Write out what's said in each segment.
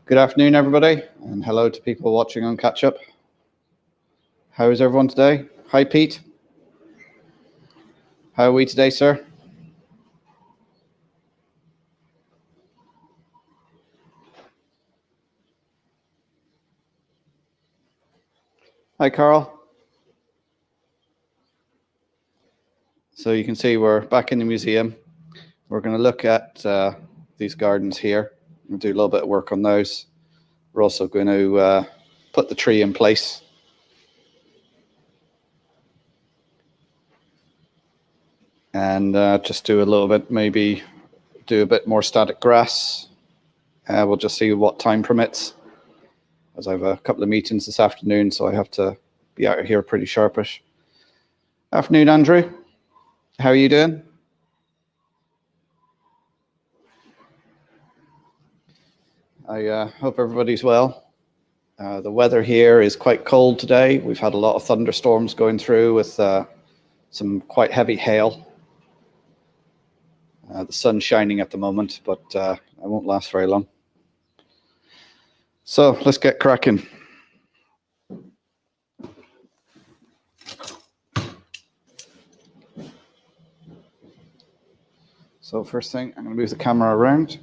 Good afternoon, everybody, and hello to people watching on Catch Up. How is everyone today? Hi, Pete. How are we today, sir? Hi, Carl. So you can see we're back in the museum. We're going to look at these gardens here and do a little bit of work on those. We're also going to put the tree in place. And just do a little bit, maybe do a bit more static grass. We'll just see what time permits, as I have a couple of meetings this afternoon, so I have to be out of here pretty sharpish. Afternoon, Andrew. How are you doing? I hope everybody's well. The weather here is quite cold today. We've had a lot of thunderstorms going through with some quite heavy hail. The sun's shining at the moment, but it won't last very long. So let's get cracking. So first thing, I'm going to move the camera around.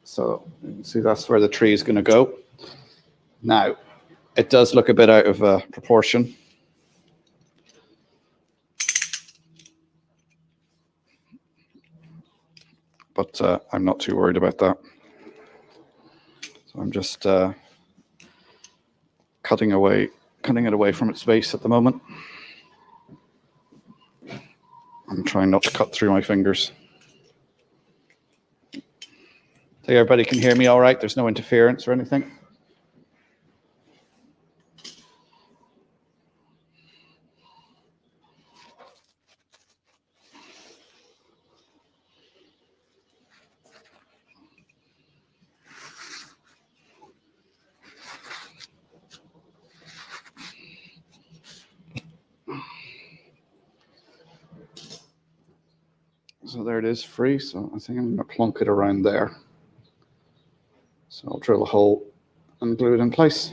So you can see that's where the tree is going to go. Now, it does look a bit out of proportion. But I'm not too worried about that. So I'm just cutting it away from its base at the moment. I'm trying not to cut through my fingers. So everybody can hear me all right? There's no interference or anything? So there it is, free. So I think I'm going to plonk it around there. So I'll drill a hole and glue it in place.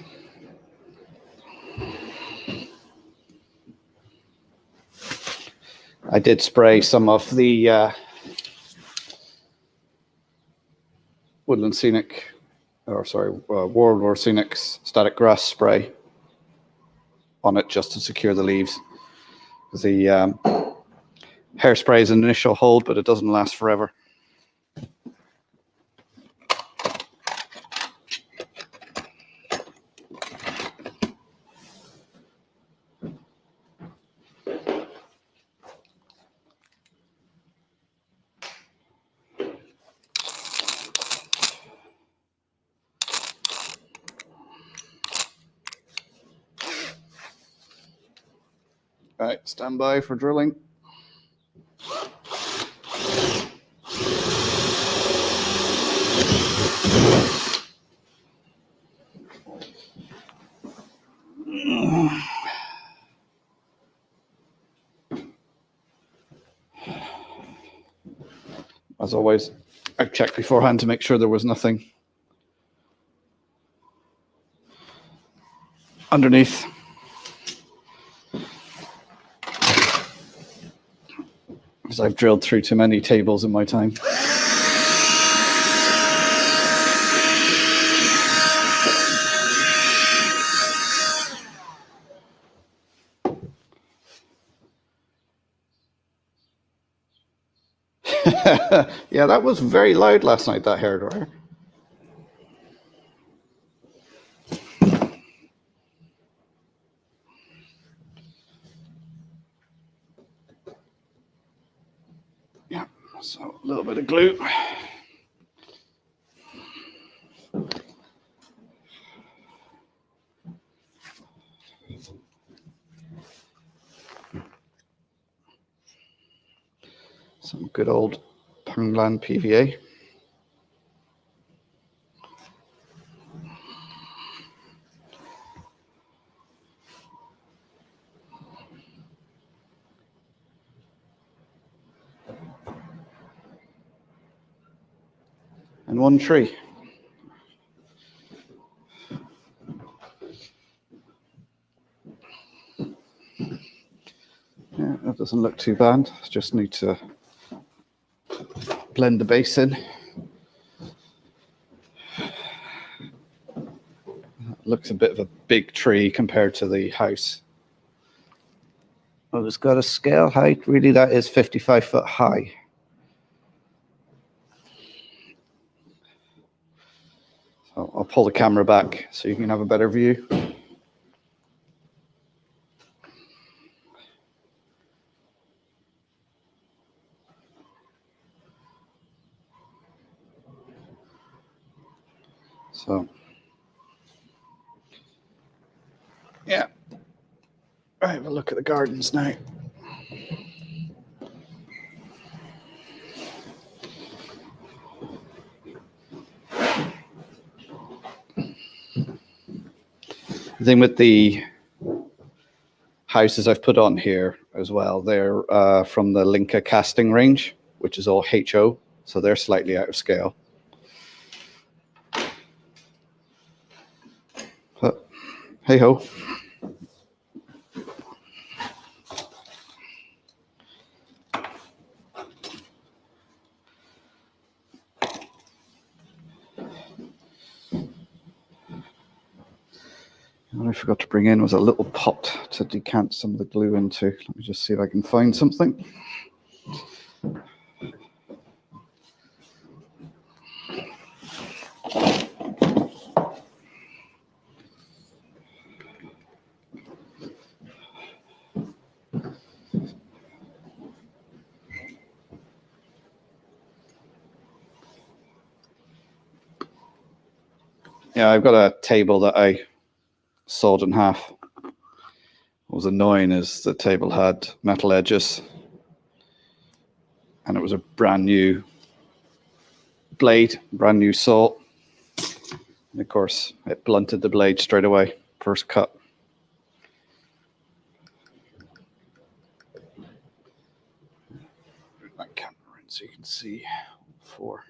I did spray some of the Woodland Scenic, World War Scenic's static grass spray on it just to secure the leaves. The hairspray is an initial hold, but it doesn't last forever. All right, stand by for drilling. As always, I checked beforehand to make sure there was nothing underneath. Because I've drilled through too many tables in my time. Yeah, that was very loud last night, that hairdryer. Yeah, so a little bit of glue. Some good old Poundland PVA. and one tree. Yeah, that doesn't look too bad. Just need to blend the base in. Looks a bit of a big tree compared to the house. Well, it's got a scale height. Really, that is 55 foot high. So I'll pull the camera back so you can have a better view. So, yeah. Right, have a look at the gardens now. The thing with the houses I've put on here as well, they're from the Linka casting range, which is all HO, so they're slightly out of scale. But hey ho. What I forgot to bring in was a little pot to decant some of the glue into. Let me just see if I can find something. Yeah, I've got a table that I sawed in half. What was annoying is the table had metal edges and it was a brand new blade, brand new saw. And of course, it blunted the blade straight away, first cut. Bring that camera in so you can see before.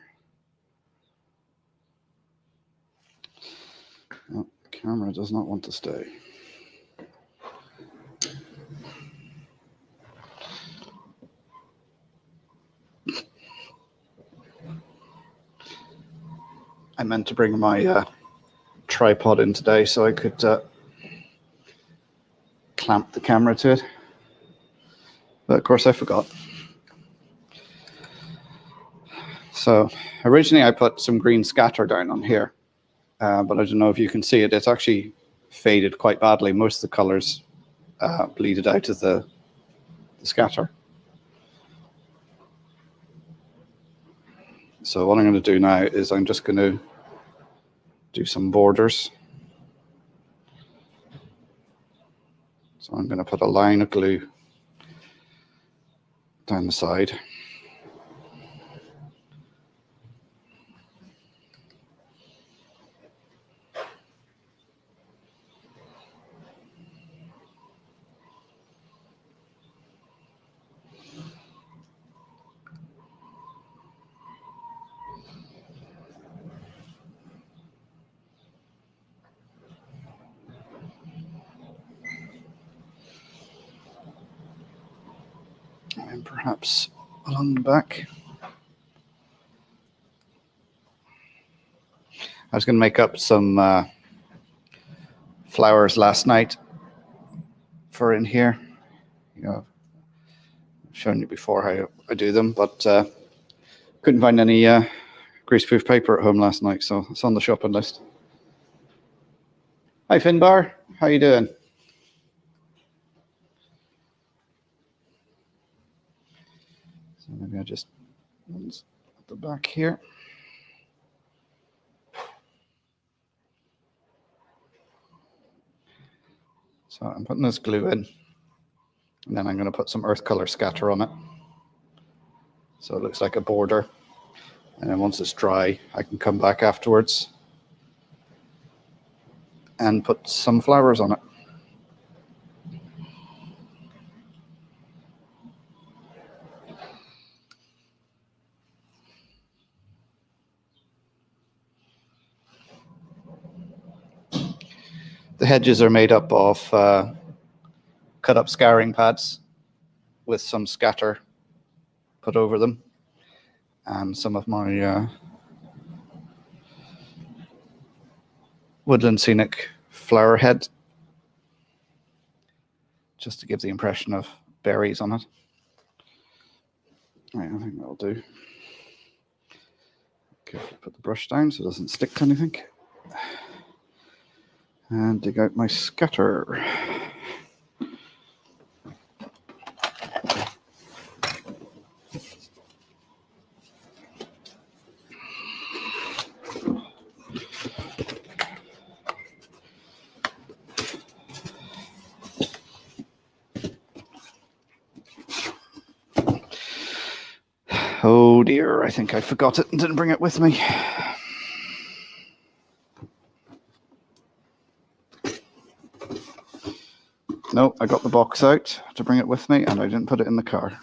Oh, the camera does not want to stay. I meant to bring my tripod in today so I could clamp the camera to it. But of course I forgot. So originally I put some green scatter down on here, but I don't know if you can see it. It's actually faded quite badly. Most of the colors bleeded out of the scatter. So what I'm going to do now is I'm just going to do some borders. So I'm going to put a line of glue down the side. And perhaps along the back. I was going to make up some flowers last night for in here. You know, I've shown you before how I do them, but couldn't find any greaseproof paper at home last night, so it's on the shopping list. Hi Finbar, how you doing? So maybe I just at the back here. So I'm putting this glue in, and then I'm going to put some earth color scatter on it. So it looks like a border. And then once it's dry, I can come back afterwards and put some flowers on it. The hedges are made up of cut up scouring pads with some scatter put over them, and some of my woodland scenic flower head, just to give the impression of berries on it. Right, I think that'll do. Carefully put the brush down so it doesn't stick to anything. And dig out my scatter. Oh dear, I think I forgot it and didn't bring it with me. No, I got the box out to bring it with me and I didn't put it in the car.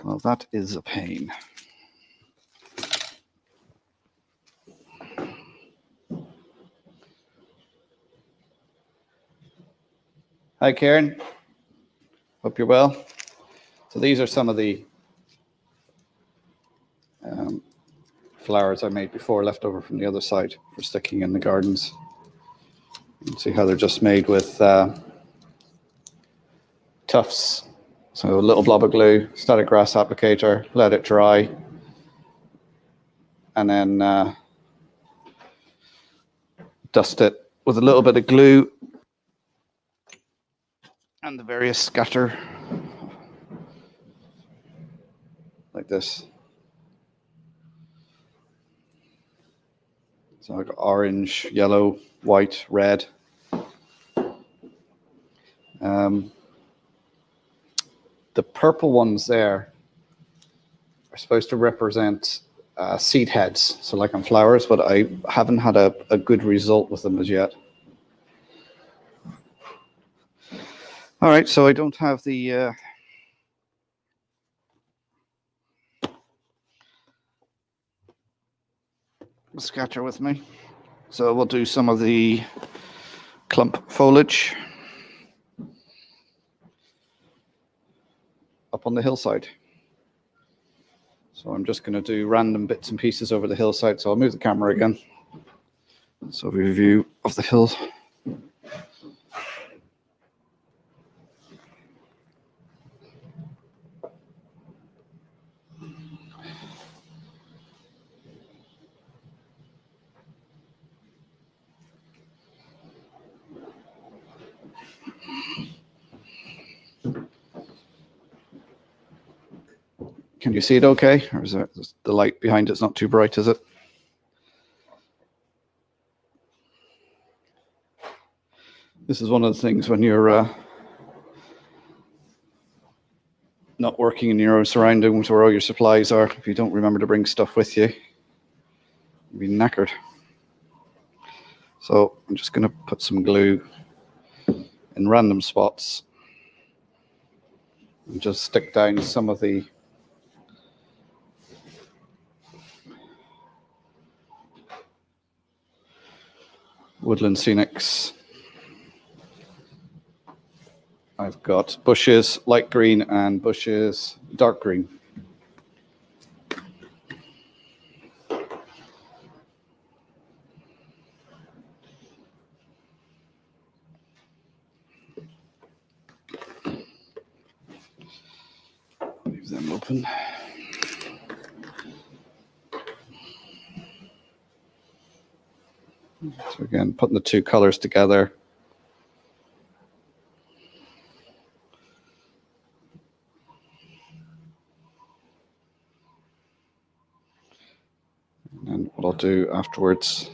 Well, that is a pain. Hi, Karen. Hope you're well. So these are some of the flowers I made before, left over from the other side for sticking in the gardens. You can see how they're just made with tufts. So a little blob of glue, static grass applicator, let it dry, and then dust it with a little bit of glue and the various scatter like this. So I've got orange, yellow, white, red. The purple ones there are supposed to represent seed heads, so like on flowers, but I haven't had a good result with them as yet. All right, so I don't have the scatter with me, so we'll do some of the clump foliage up on the hillside. So I'm just going to do random bits and pieces over the hillside. So I'll move the camera again. So we have a view of the hill. Can you see it okay? Or is the light behind it's not too bright, is it? This is one of the things when you're not working in your own surroundings where all your supplies are. If you don't remember to bring stuff with you, you'll be knackered. So I'm just going to put some glue in random spots and just stick down some of the woodland scenics. I've got bushes light green and bushes dark green. Leave them open. So again, putting the two colors together. And what I'll do afterwards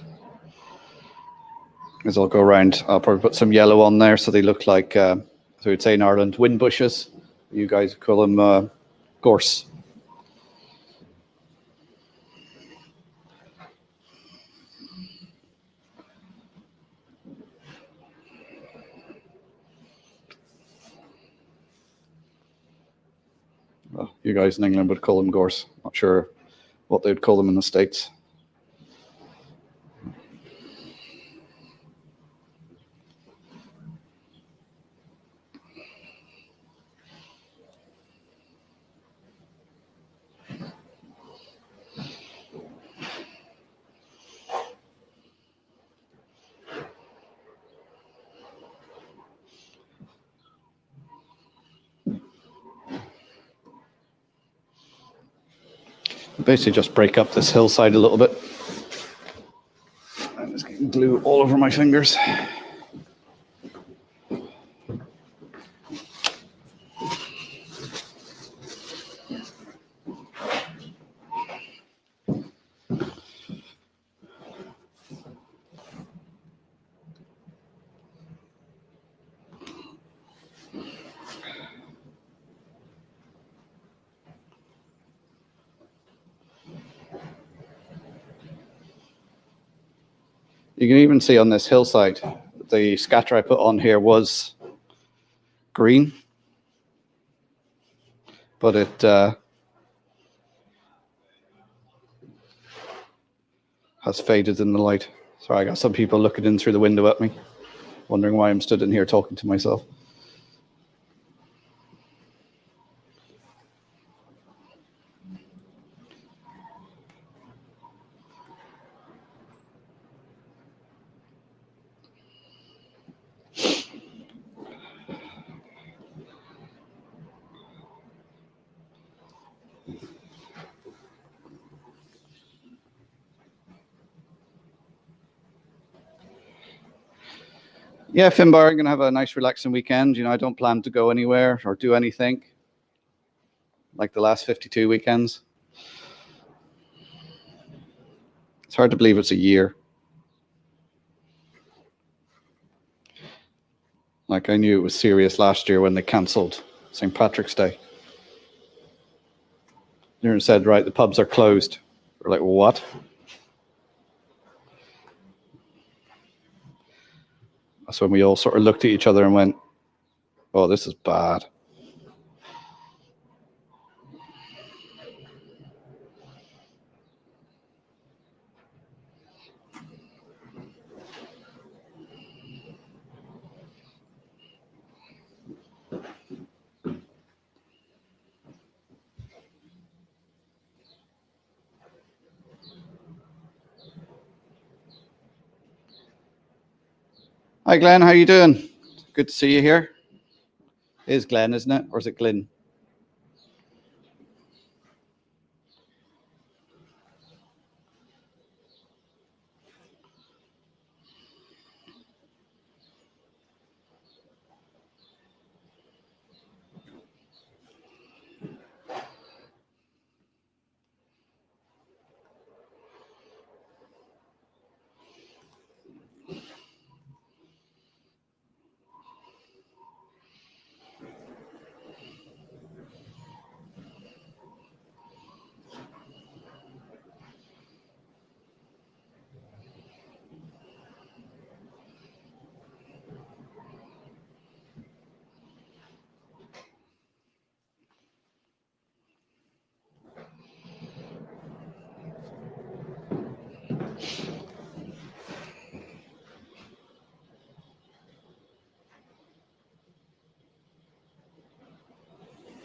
is I'll go around, I'll probably put some yellow on there so they look like, so we'd say in Ireland, wind bushes. You guys call them gorse. Well, you guys in England would call them gorse. Not sure what they'd call them in the States. Basically just break up this hillside a little bit. I'm just getting glue all over my fingers. You can even see on this hillside, the scatter I put on here was green, but it has faded in the light. Sorry, I got some people looking in through the window at me, wondering why I'm stood in here talking to myself. Yeah, Finbar, I'm going to have a nice relaxing weekend. I don't plan to go anywhere or do anything like the last 52 weekends. It's hard to believe it's a year. Like, I knew it was serious last year when they cancelled St. Patrick's Day. They said, right, the pubs are closed. We're like, what? That's when we all sort of looked at each other and went, oh, this is bad. Hi, Glenn. How you doing? Good to see you here. It is Glenn, isn't it? Or is it Glyn?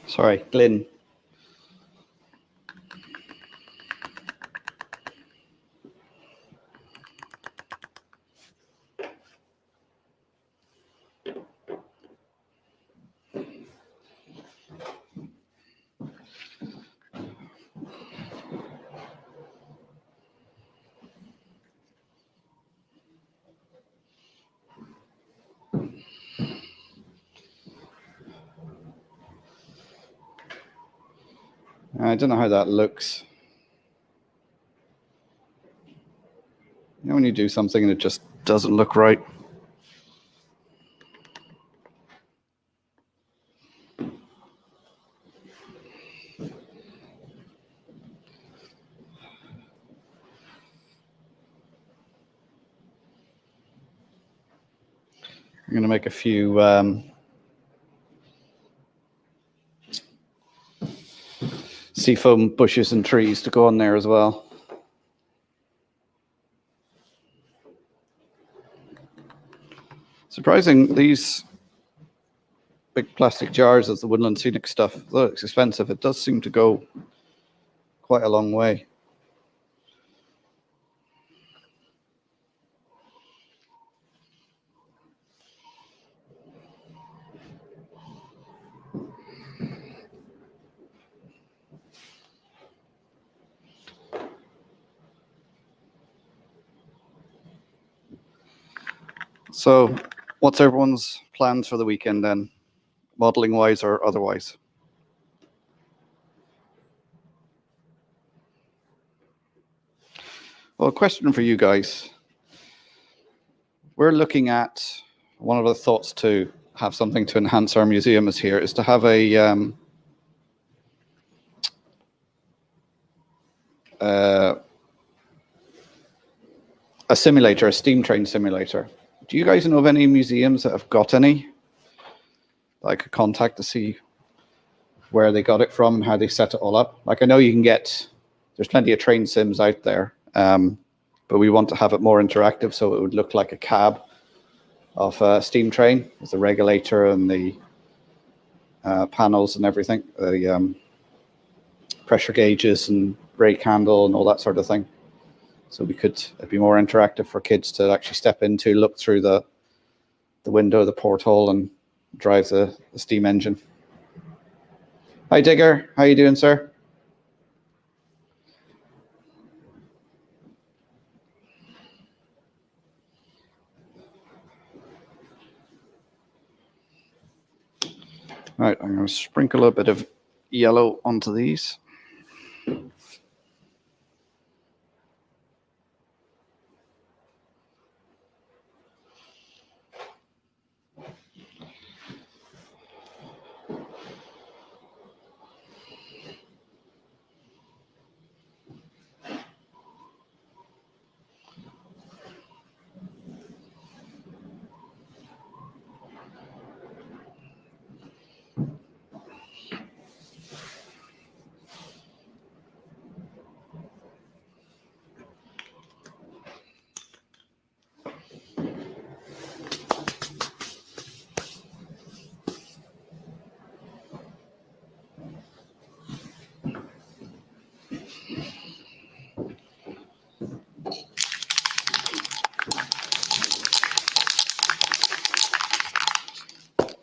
Sorry, Glyn. I don't know how that looks. When you do something and it just doesn't look right. I'm going to make a few seafoam bushes and trees to go on there as well. Surprising, these big plastic jars of the woodland scenic stuff, though it's expensive, it does seem to go quite a long way. So what's everyone's plans for the weekend then, modeling wise or otherwise? Well, a question for you guys. We're looking at, one of the thoughts to have something to enhance our museum is to have a simulator, a steam train simulator. Do you guys know of any museums that have got any that I could contact to see where they got it from and how they set it all up? Like, I know you can there's plenty of train sims out there, but we want to have it more interactive, so it would look like a cab of a steam train with the regulator and the panels and everything, the pressure gauges and brake handle and all that sort of thing. So it'd be more interactive for kids to actually step into, look through the window, the porthole, and drive the steam engine. Hi, Digger. How you doing, sir? All right, I'm going to sprinkle a bit of yellow onto these.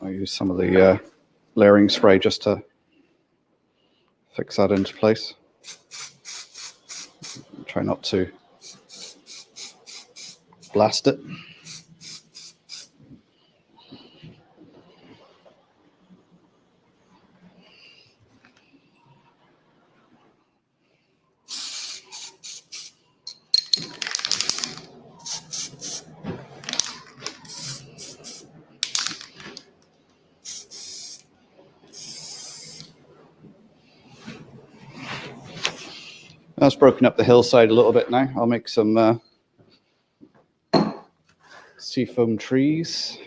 I use some of the layering spray just to fix that into place. Try not to blast it. That's broken up the hillside a little bit now. I'll make some seafoam trees.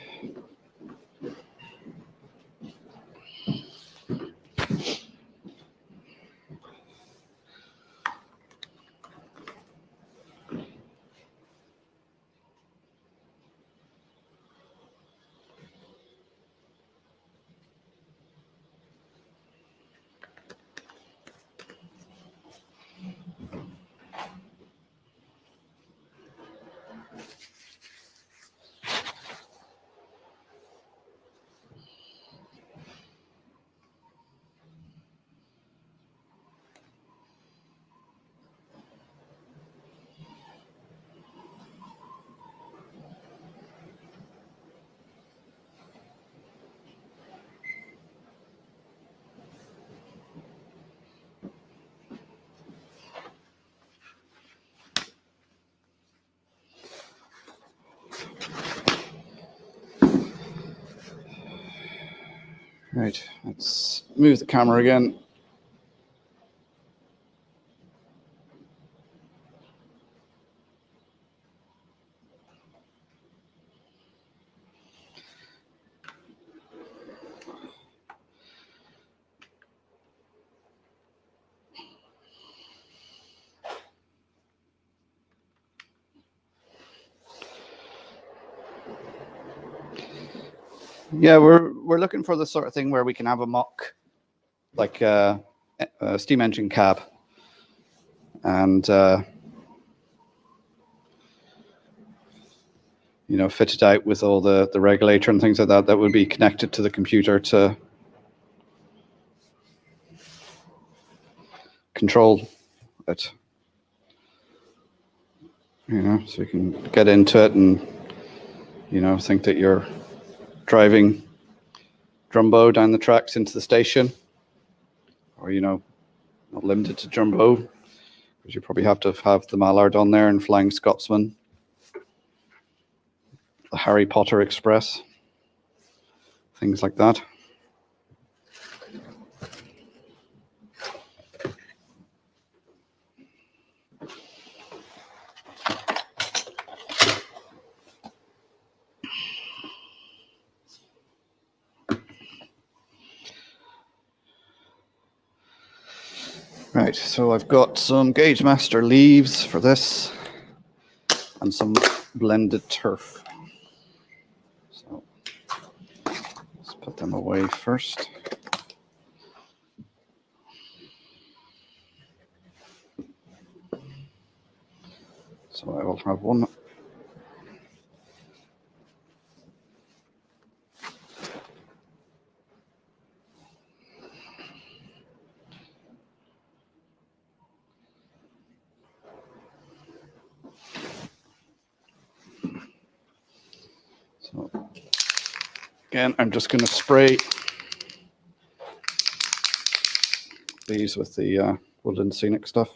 Right, let's move the camera again. Yeah, we're looking for the sort of thing where we can have a mock, like a steam engine cab, and you know, fit it out with all the regulator and things like that. That would be connected to the computer to control it. You know, so you can get into it and, you know, think that you're driving Drumbo down the tracks into the station, or, you know, not limited to Drumbo, because you probably have to have the Mallard on there and Flying Scotsman, the Harry Potter Express, things like that. Right, so I've got some Gauge Master leaves for this and some blended turf. So let's put them away first. So I will have one. So again, I'm just going to spray these with the Woodland Scenic stuff.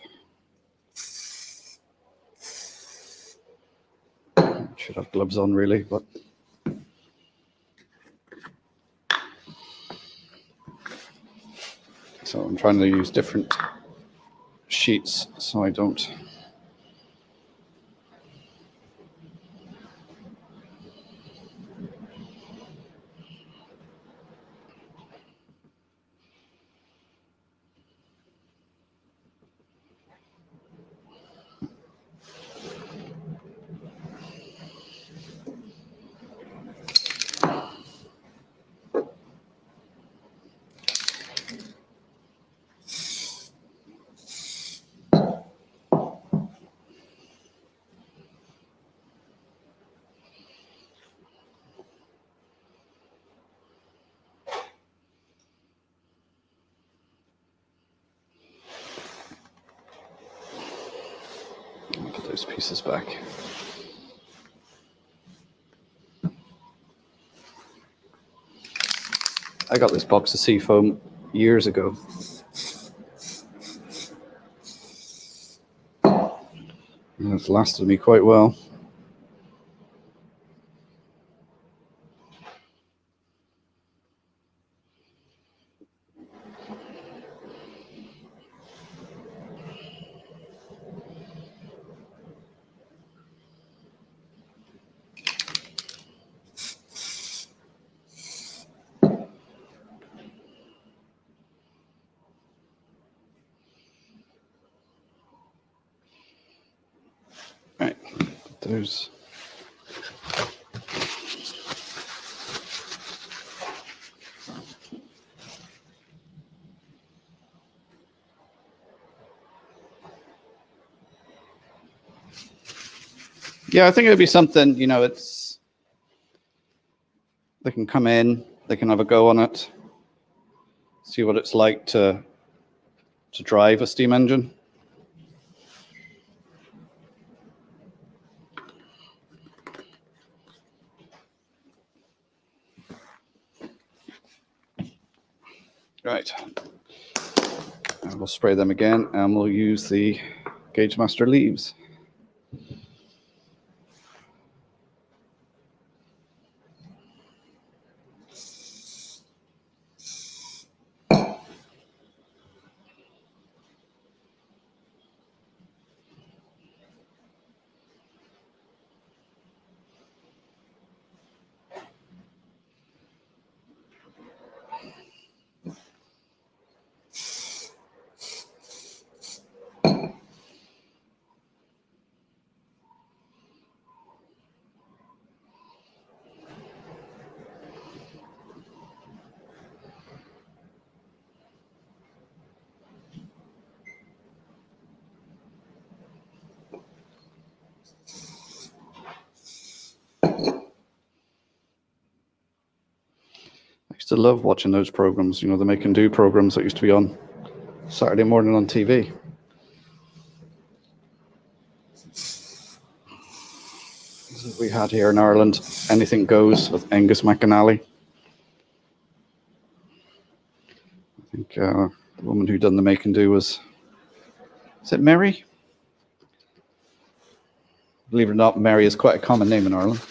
Should have gloves on really, but so I'm trying to use different sheets so I don't. Put those pieces back. I got this box of seafoam years ago. And it's lasted me quite well. Right, there's. Yeah, I think it would be something, you know, it's. They can come in, they can have a go on it, see what it's like to drive a steam engine. Right, and we'll spray them again, and we'll use the Gauge Master leaves. I used to love watching those programs, you know, the make and do programs that used to be on Saturday morning on TV. We had here in Ireland, Anything Goes with Angus McAnally. I think the woman who done the make and do is it Mary? Believe it or not, Mary is quite a common name in Ireland.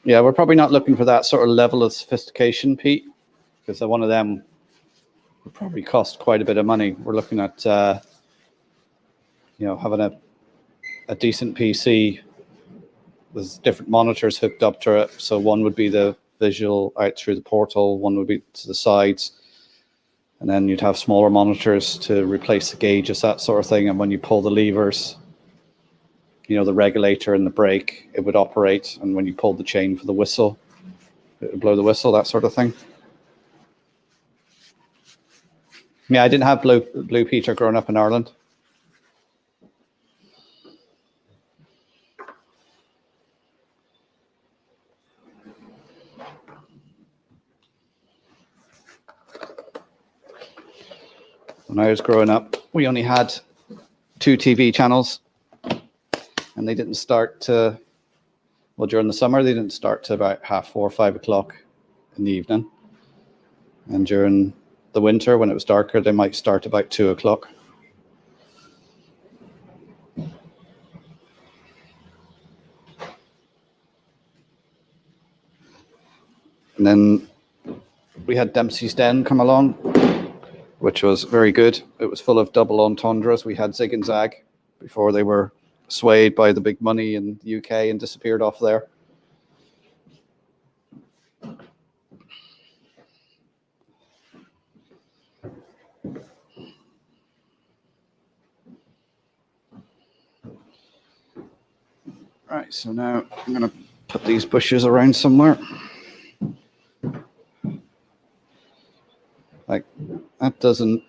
Yeah, we're probably not looking for that sort of level of sophistication, Pete, because one of them would probably cost quite a bit of money. We're looking at, having a decent PC with different monitors hooked up to it. So one would be the visual out through the portal, one would be to the sides, and then you'd have smaller monitors to replace the gauges, that sort of thing. And when you pull the levers, the regulator and the brake, it would operate. And when you pulled the chain for the whistle, it would blow the whistle, that sort of thing. Yeah, I didn't have Blue Peter growing up in Ireland. When I was growing up, we only had 2 TV channels, and they didn't start during the summer, they didn't start to about 4:30, 5 o'clock in the evening. And during the winter, when it was darker, they might start about 2 o'clock. And then we had Dempsey's Den come along, which was very good. It was full of double entendres. We had Zig and Zag before they were swayed by the big money in the UK and disappeared off there. Right, so now I'm going to put these bushes around somewhere. Like, that doesn't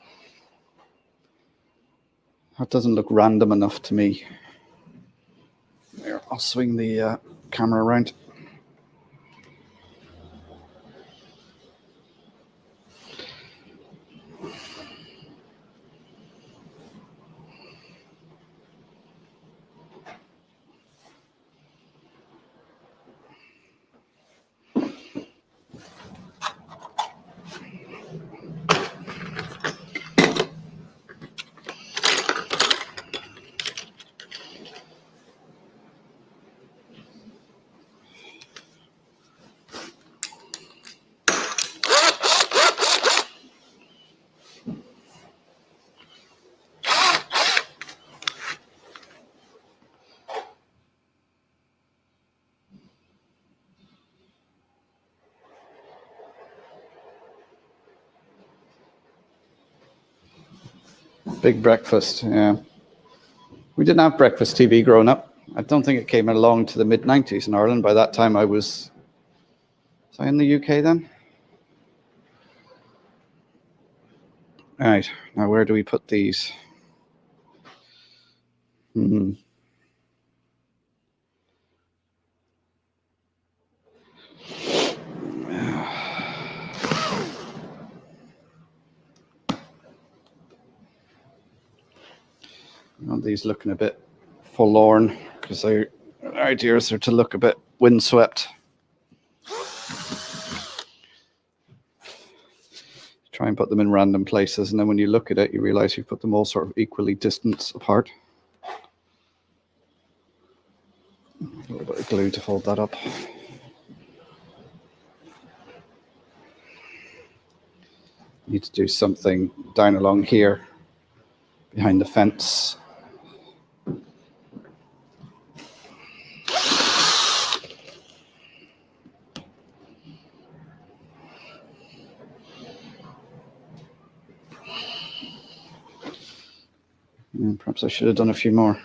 look random enough to me. There, I'll swing the camera around. Big breakfast, yeah. We didn't have breakfast TV growing up. I don't think it came along to the mid-90s in Ireland. By that time, was I in the UK then? All right, now where do we put these? These looking a bit forlorn because our ideas are to look a bit windswept. Try and put them in random places, and then when you look at it, you realize you've put them all sort of equally distanced apart. A little bit of glue to hold that up. Need to do something down along here behind the fence. And perhaps I should have done a few more.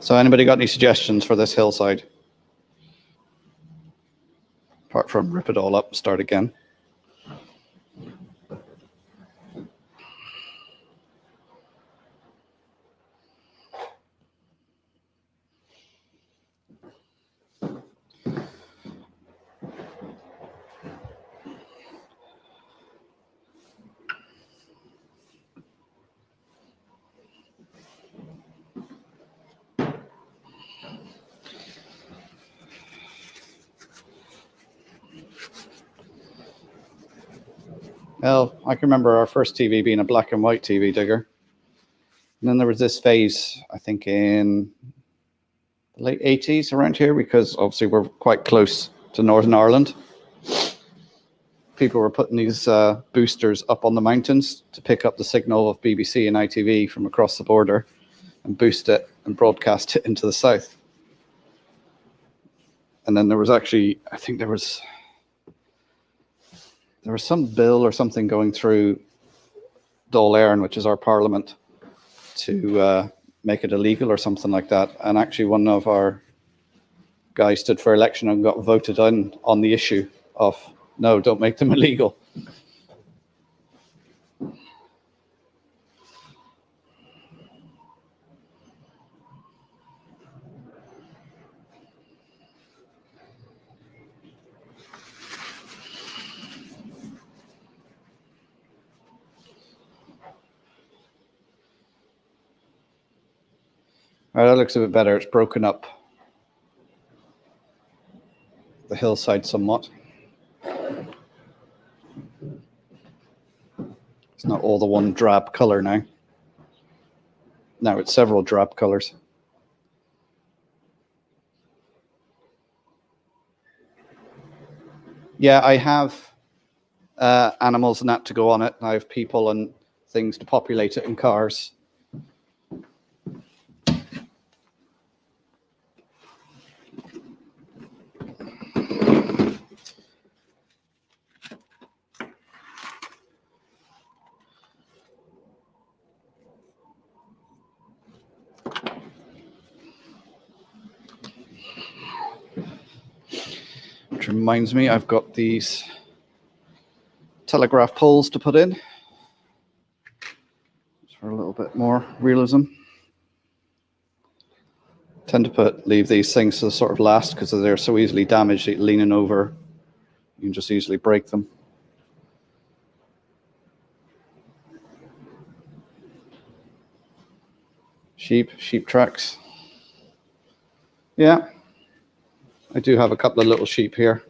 So anybody got any suggestions for this hillside? Apart from rip it all up, start again. Well, I can remember our first TV being a black and white TV digger. And then there was this phase, I think, in the late 80s around here, because obviously we're quite close to Northern Ireland. People were putting these boosters up on the mountains to pick up the signal of BBC and ITV from across the border and boost it and broadcast it into the south. And then there was actually, I think there was some bill or something going through Dáil Éireann, which is our parliament, to make it illegal or something like that. And actually one of our guys stood for election and got voted on the issue of, no, don't make them illegal. All right, that looks a bit better. It's broken up the hillside somewhat. It's not all the one drab color now. Now it's several drab colors. Yeah, I have animals and that to go on it. I have people and things to populate it in cars. Which reminds me, I've got these telegraph poles to put in for a little bit more realism. Tend to leave these things to sort of last because they're so easily damaged. Leaning over, you can just easily break them. Sheep tracks. Yeah, I do have a couple of little sheep here.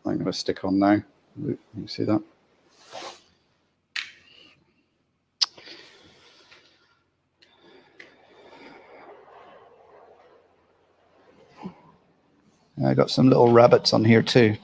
I'm going to stick on now. You see that? I got some little rabbits on here too.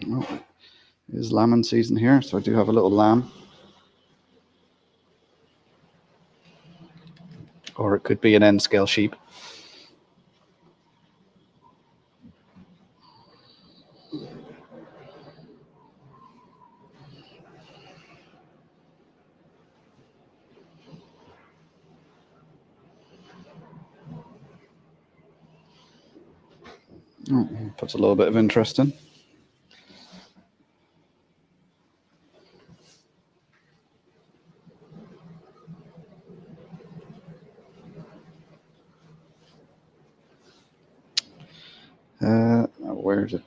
Oh, it is lambing season here, so I do have a little lamb. Or it could be an N-scale sheep. Oh, puts a little bit of interest in. Where is it?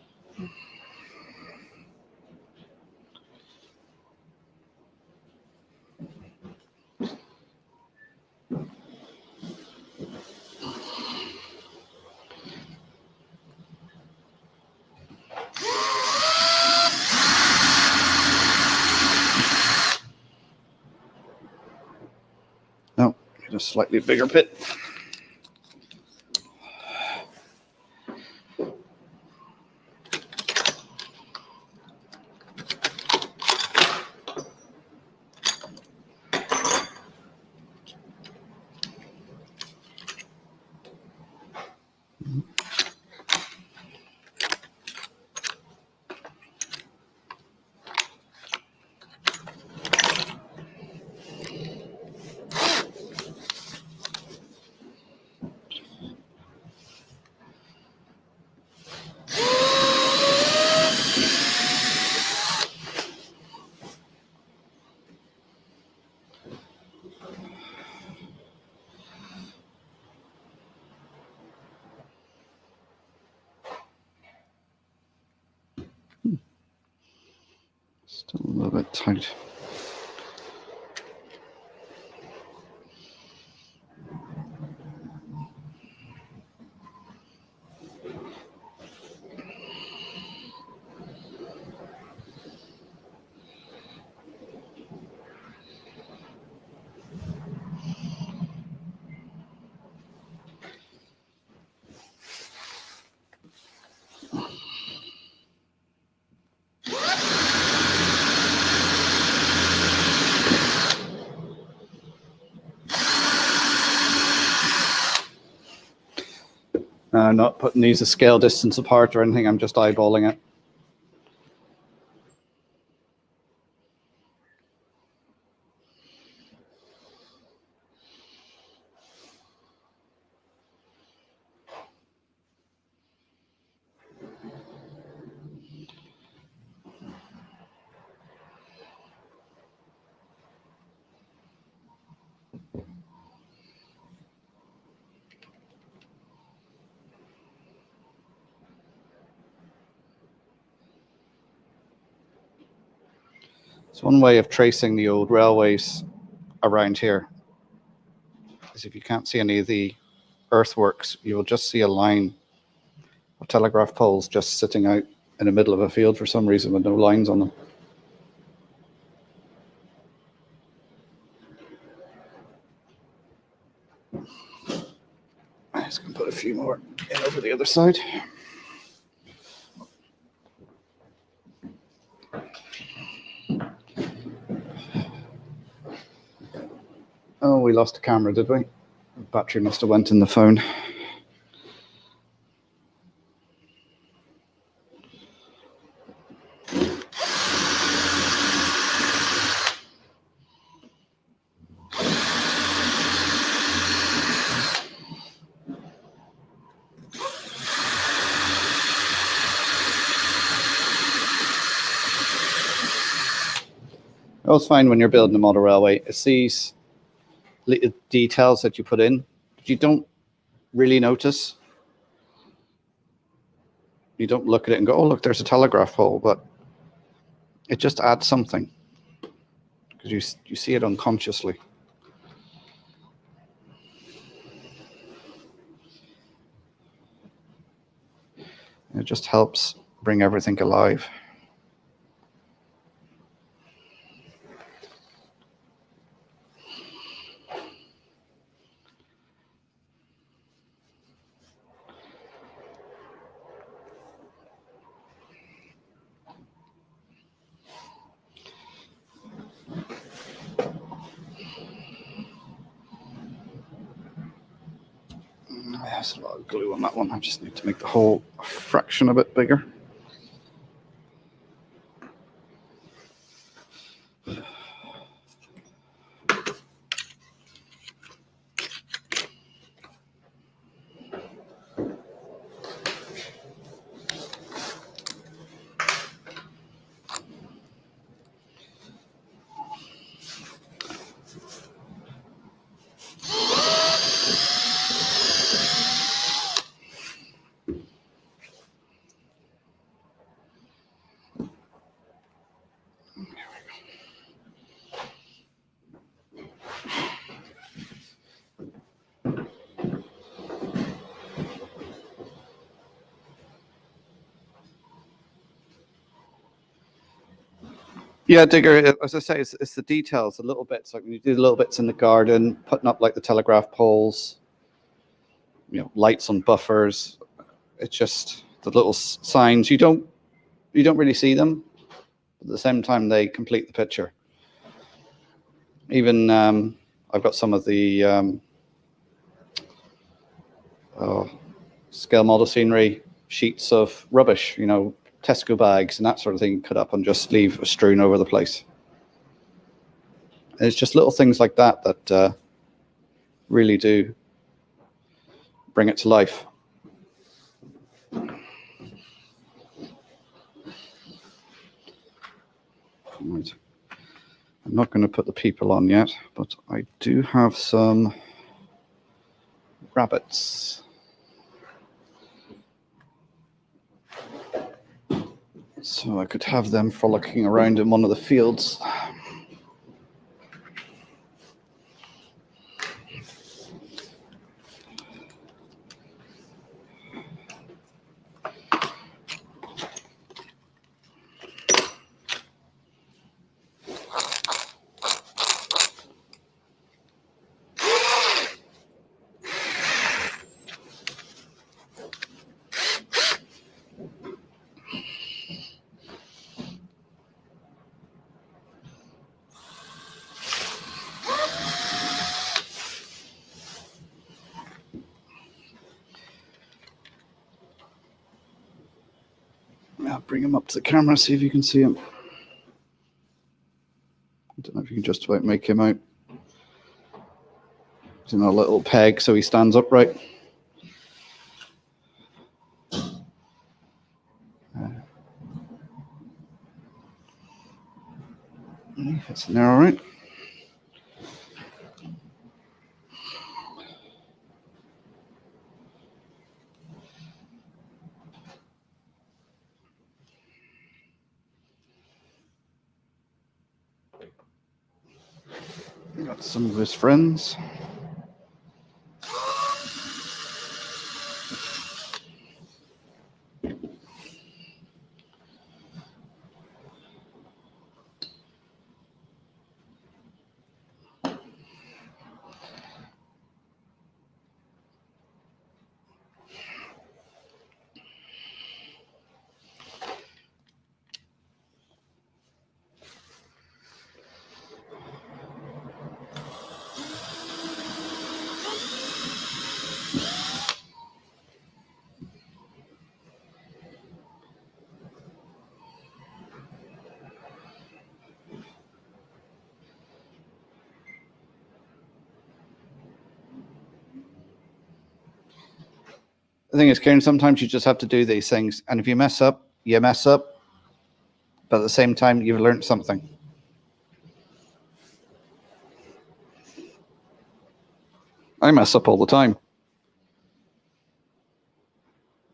a slightly bigger bit. Still a little bit tight. I'm not putting these a scale distance apart or anything, I'm just eyeballing it. So one way of tracing the old railways around here is if you can't see any of the earthworks, you will just see a line of telegraph poles just sitting out in the middle of a field for some reason with no lines on them. I'm just going to put a few more in over the other side. Oh, we lost a camera, did we? The battery must have went in the phone. I always find when you're building a model railway, it's these little details that you put in that you don't really notice. You don't look at it and go, oh, look, there's a telegraph pole, but it just adds something because you see it unconsciously. It just helps bring everything alive. There's a lot of glue on that one. I just need to make the whole fraction a bit bigger. Yeah, Digger, as I say, it's the details, the little bits. Like when you do the little bits in the garden, putting up like the telegraph poles, lights on buffers. It's just the little signs. You don't really see them, but at the same time they complete the picture. Even I've got some of the scale model scenery sheets of rubbish, Tesco bags and that sort of thing, cut up and just leave strewn over the place. And it's just little things like that that really do bring it to life. Right. I'm not going to put the people on yet, but I do have some rabbits. So I could have them frolicking around in one of the fields. I'll bring him up to the camera, see if you can see him. I don't know if you can just about make him out. He's in a little peg, so he stands upright. He fits in there all right. Got some of his friends. The thing is, Karen, sometimes you just have to do these things, and if you mess up, you mess up, but at the same time, you've learned something. I mess up all the time.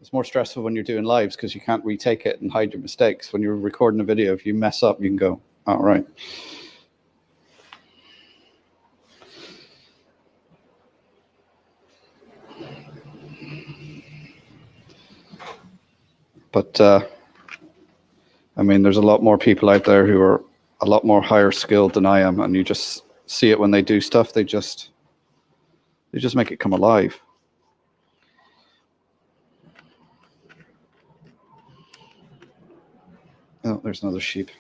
It's more stressful when you're doing lives because you can't retake it and hide your mistakes. When you're recording a video, if you mess up, you can go, all right. But, I mean, there's a lot more people out there who are a lot more higher skilled than I am, and you just see it when they do stuff. They just make it come alive. Oh, there's another sheep.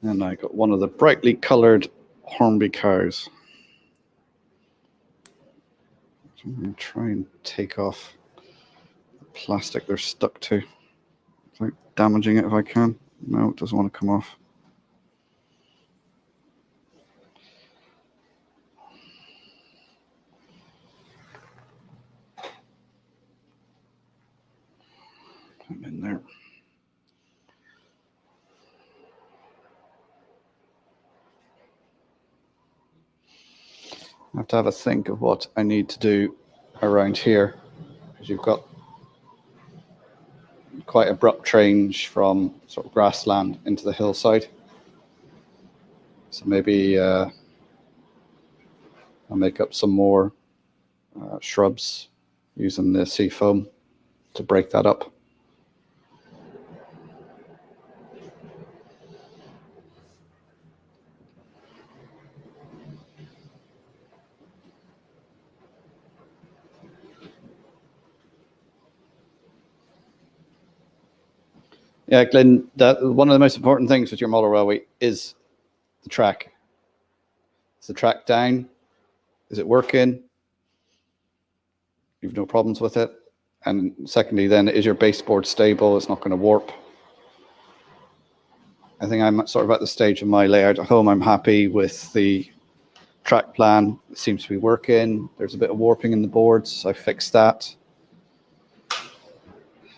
And I got one of the brightly colored Hornby cows. So I'm going to try and take off the plastic they're stuck to without damaging it if I can. No, it doesn't want to come off. I'm in there. I have to have a think of what I need to do around here, because you've got quite abrupt change from sort of grassland into the hillside. So maybe I'll make up some more shrubs using the sea foam to break that up. Yeah, Glenn, that one of the most important things with your model railway is the track. Is the track down? Is it working? You've no problems with it? And secondly, then, is your baseboard stable? It's not going to warp. I think I'm sort of at the stage of my layout at home. I'm happy with the track plan. It seems to be working. There's a bit of warping in the boards. I fixed that.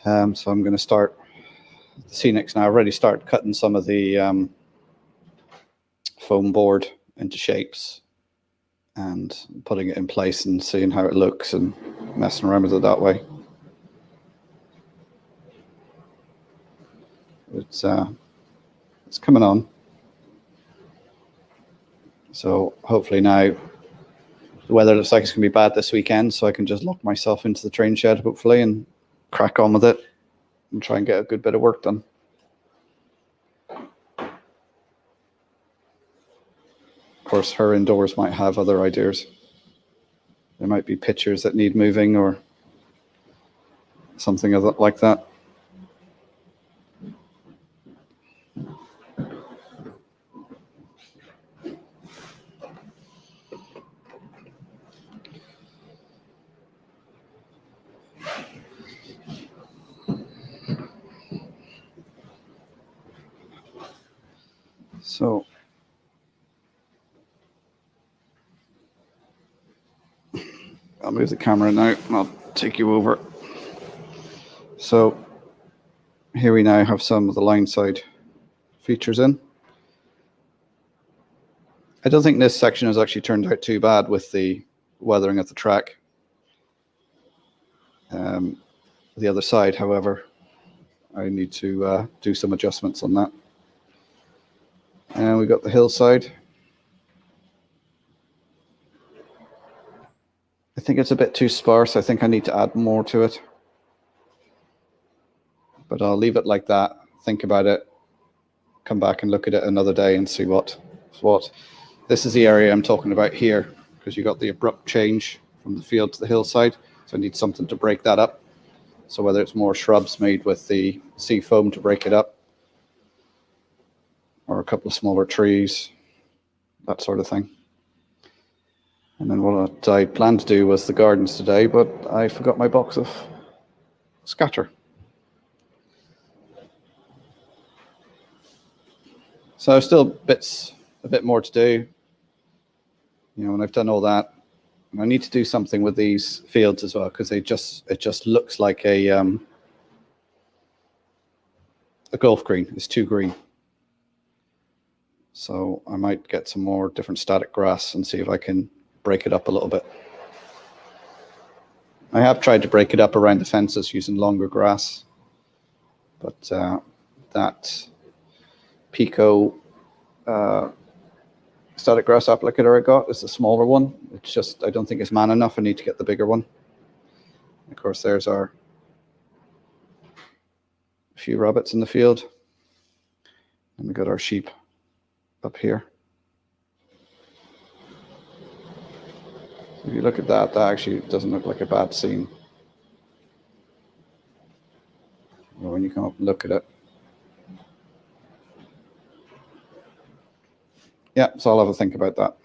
So I'm going to start the scenics now. I've already started cutting some of the foam board into shapes and putting it in place and seeing how it looks and messing around with it that way. It's coming on. So hopefully now the weather looks like it's going to be bad this weekend, so I can just lock myself into the train shed hopefully and crack on with it and try and get a good bit of work done. Of course, her indoors might have other ideas. There might be pictures that need moving or something like that. So I'll move the camera now and I'll take you over. So here we now have some of the line side features in. I don't think this section has actually turned out too bad with the weathering of the track. The other side, however, I need to do some adjustments on that. And we got the hillside. I think it's a bit too sparse. I think I need to add more to it. But I'll leave it like that, think about it, come back and look at it another day and see what. This is the area I'm talking about here, because you got the abrupt change from the field to the hillside. So I need something to break that up. So whether it's more shrubs made with the sea foam to break it up, or a couple of smaller trees, that sort of thing. And then what I planned to do was the gardens today, but I forgot my box of scatter. So still a bit more to do. You know, when I've done all that, I need to do something with these fields as well, because it just looks like a golf green. It's too green. So I might get some more different static grass and see if I can break it up a little bit. I have tried to break it up around the fences using longer grass, but that Pico static grass applicator I got is the smaller one. It's just, I don't think it's man enough. I need to get the bigger one. Of course, there's our few rabbits in the field. And we got our sheep up here. If you look at that, that actually doesn't look like a bad scene. When you come up and look at it. Yeah, so I'll have a think about that.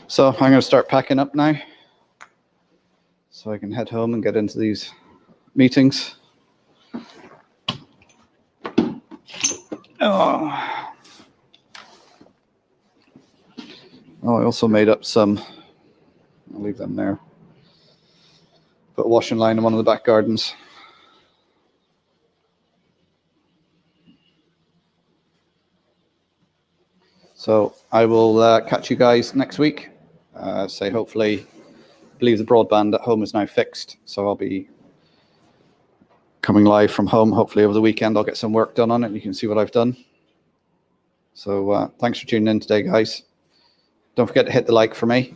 So I'm going to start packing up now so I can head home and get into these meetings. Oh, I also made up some, I'll leave them there, put a washing line in one of the back gardens. So I will catch you guys next week. Say hopefully, I believe the broadband at home is now fixed, so I'll be coming live from home. Hopefully over the weekend I'll get some work done on it and you can see what I've done. So thanks for tuning in today, guys. Don't forget to hit the like for me,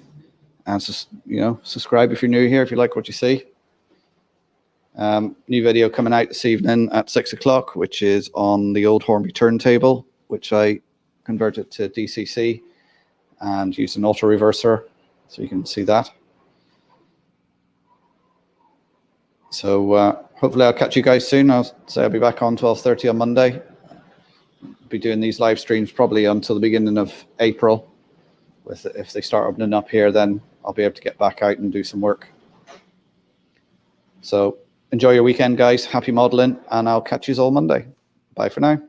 and subscribe if you're new here, if you like what you see. New video coming out this evening at 6 o'clock, which is on the old Hornby turntable, which I converted to DCC and used an auto reverser, so you can see that. So hopefully I'll catch you guys soon. I'll be back on 12:30 on Monday. Be doing these live streams probably until the beginning of April. If they start opening up here, then I'll be able to get back out and do some work. So enjoy your weekend, guys. Happy modeling, and I'll catch you all Monday. Bye for now.